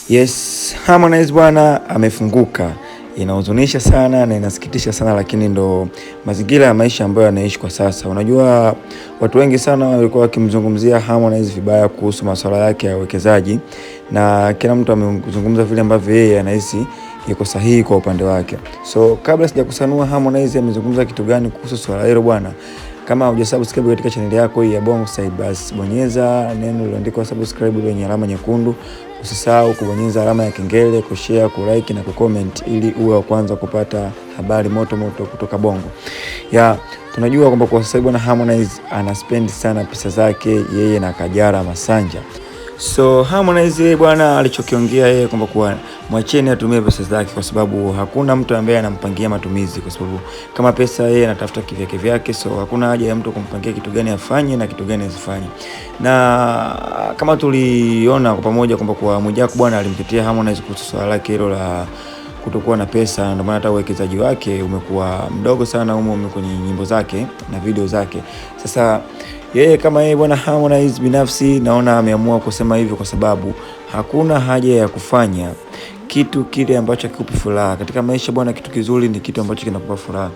Yes, Harmonize bwana amefunguka. Inahuzunisha sana na inasikitisha sana, lakini ndo mazingira ya maisha ambayo anaishi kwa sasa. Unajua watu wengi sana walikuwa wakimzungumzia Harmonize vibaya kuhusu masuala yake ya uwekezaji, na kila mtu amezungumza vile ambavyo yeye anahisi iko sahihi kwa upande wake. So kabla sijakusanua Harmonize amezungumza kitu gani kuhusu swala hilo bwana, kama hujasubscribe katika channel yako hii ya Bongo Side, basi bonyeza neno lililoandikwa subscribe lenye alama nyekundu. Usisahau kubonyeza alama ya kengele, kushare, kulike na kucomment ili uwe wa kwanza kupata habari moto moto kutoka Bongo. Tunajua kwamba kwa sasa bwana Harmonize anaspend sana pesa zake yeye na Kajala Masanja. So Harmonize bwana alichokiongea yeye kwamba kwa mwacheni atumie pesa zake, kwa sababu hakuna mtu ambaye anampangia matumizi, kwa sababu kama pesa yeye anatafuta kivyake vyake, so hakuna haja ya mtu kumpangia kitu gani afanye na kitu gani asifanye. Na kama tuliona kwa pamoja kwamba kwa Mwijaku bwana alimtetea Harmonize kuhusu swala lake hilo la kutokuwa na pesa, ndio maana hata uwekezaji wake umekuwa mdogo sana humo kwenye nyimbo zake na video zake. Sasa yeye kama yeye bwana Harmonize binafsi naona ameamua kusema hivyo kwa sababu hakuna haja ya kufanya kitu kile ambacho kikupi furaha katika maisha bwana. Kitu kizuri ni kitu ambacho kinakupa furaha.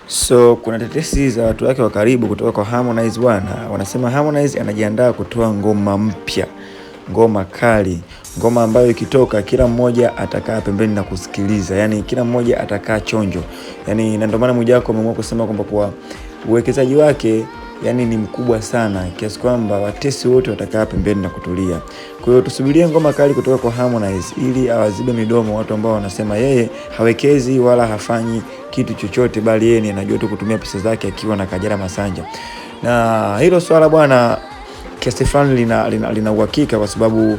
So kuna tetesi za watu wake wa karibu kutoka kwa Harmonize bwana, wanasema Harmonize anajiandaa kutoa ngoma mpya, ngoma kali, ngoma ambayo ikitoka kila mmoja atakaa pembeni na kusikiliza, yani kila mmoja atakaa chonjo. Yani ndio maana Mwijaku ameamua kusema kwamba kwa uwekezaji wake yani ni mkubwa sana kiasi kwamba watesi wote watakaa pembeni na kutulia. Kwa hiyo tusubirie ngoma kali kutoka kwa Harmonize ili awazibe midomo watu ambao wanasema yeye hawekezi wala hafanyi kitu chochote, bali yeye ni anajua tu kutumia pesa zake akiwa na Kajala Masanja. Na hilo swala bwana kiasi fulani lina uhakika, kwa sababu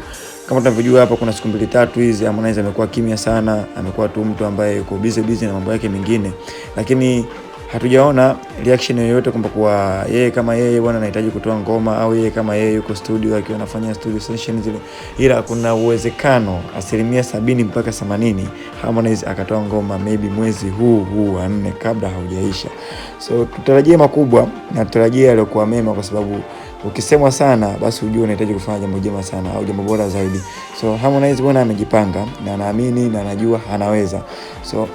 kama tunavyojua hapa kuna siku 2-3 hizi Harmonize amekuwa kimya sana, amekuwa tu mtu ambaye yuko busy na mambo yake mengine, lakini hatujaona reaction yoyote kwamba kwa yeye kama yeye bwana anahitaji kutoa ngoma, au yeye kama yeye yuko studio akiwa anafanya studio sessions zile. Ila kuna uwezekano 70 mpaka 80 Harmonize akatoa ngoma maybe mwezi huu wa 4 kabla haujaisha. So tutarajie makubwa na tutarajie yaliokuwa mema, kwa sababu ukisemwa sana basi ujue unahitaji kufanya jambo jema sana au jambo bora zaidi. So Harmonize bwana amejipanga na anaamini na anajua anaweza. So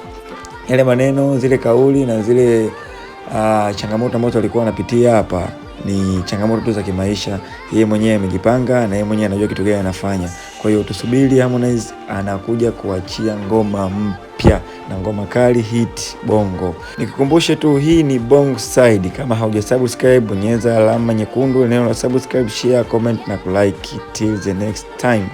yale maneno, zile kauli na zile changamoto ambazo alikuwa anapitia hapa ni changamoto tu za kimaisha. Yeye mwenyewe amejipanga na yeye mwenyewe anajua kitu gani anafanya. Kwa hiyo tusubiri, Harmonize anakuja kuachia ngoma mpya na ngoma kali hit Bongo. Nikukumbushe tu hii ni Bongo Side. Kama haujasubscribe bonyeza alama nyekundu, neno la subscribe, share, comment na kulike. Till the next time.